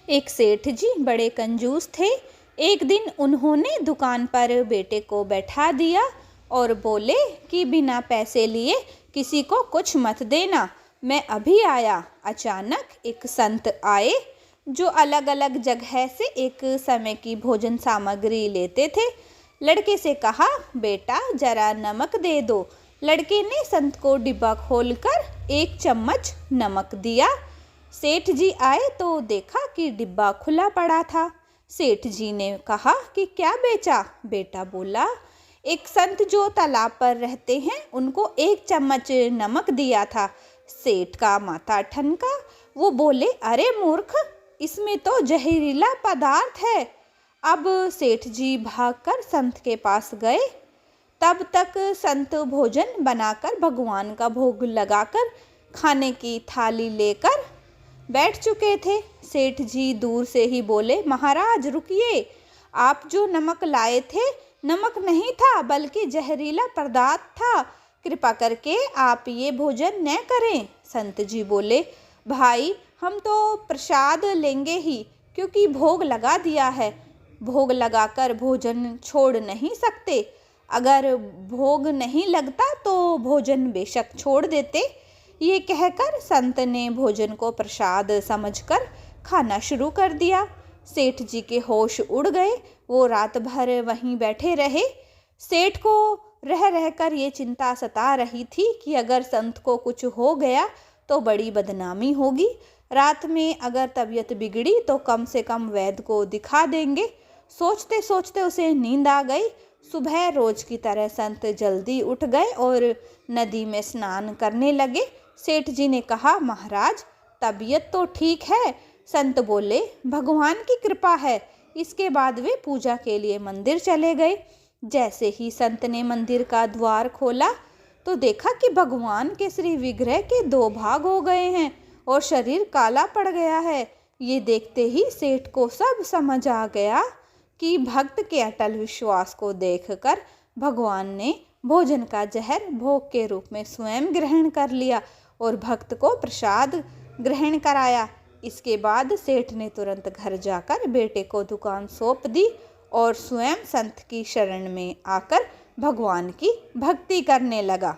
एक सेठ जी बड़े कंजूस थे। एक दिन उन्होंने दुकान पर बेटे को बैठा दिया और बोले कि बिना पैसे लिए किसी को कुछ मत देना, मैं अभी आया। अचानक एक संत आए जो अलग अलग जगह से एक समय की भोजन सामग्री लेते थे। लड़के से कहा, बेटा जरा नमक दे दो। लड़के ने संत को डिब्बा खोलकर एक चम्मच नमक दिया। सेठ जी आए तो देखा कि डिब्बा खुला पड़ा था। सेठ जी ने कहा कि क्या बेचा? बेटा बोला, एक संत जो तालाब पर रहते हैं उनको एक चम्मच नमक दिया था। सेठ का माथा ठनका। वो बोले, अरे मूर्ख, इसमें तो जहरीला पदार्थ है। अब सेठ जी भागकर संत के पास गए। तब तक संत भोजन बनाकर भगवान का भोग लगाकर खाने की थाली लेकर बैठ चुके थे। सेठ जी दूर से ही बोले, महाराज रुकिए, आप जो नमक लाए थे नमक नहीं था बल्कि जहरीला पदार्थ था। कृपा करके आप ये भोजन न करें। संत जी बोले, भाई हम तो प्रसाद लेंगे ही, क्योंकि भोग लगा दिया है। भोग लगाकर भोजन छोड़ नहीं सकते। अगर भोग नहीं लगता तो भोजन बेशक छोड़ देते। ये कहकर संत ने भोजन को प्रसाद समझकर खाना शुरू कर दिया। सेठ जी के होश उड़ गए। वो रात भर वहीं बैठे रहे। सेठ को रह रहकर ये चिंता सता रही थी कि अगर संत को कुछ हो गया तो बड़ी बदनामी होगी। रात में अगर तबीयत बिगड़ी तो कम से कम वैद्य को दिखा देंगे। सोचते सोचते उसे नींद आ गई। सुबह रोज की तरह संत जल्दी उठ गए और नदी में स्नान करने लगे। सेठ जी ने कहा, महाराज तबीयत तो ठीक है। संत बोले, भगवान की कृपा है। इसके बाद वे पूजा के लिए मंदिर चले गए। जैसे ही संत ने मंदिर का द्वार खोला तो देखा कि भगवान के श्री विग्रह के 2 भाग हो गए हैं और शरीर काला पड़ गया है। ये देखते ही सेठ को सब समझ आ गया कि भक्त के अटल विश्वास को देखकर भगवान ने भोजन का जहर भोग के रूप में स्वयं ग्रहण कर लिया और भक्त को प्रसाद ग्रहण कराया। इसके बाद सेठ ने तुरंत घर जाकर बेटे को दुकान सौंप दी और स्वयं संत की शरण में आकर भगवान की भक्ति करने लगा।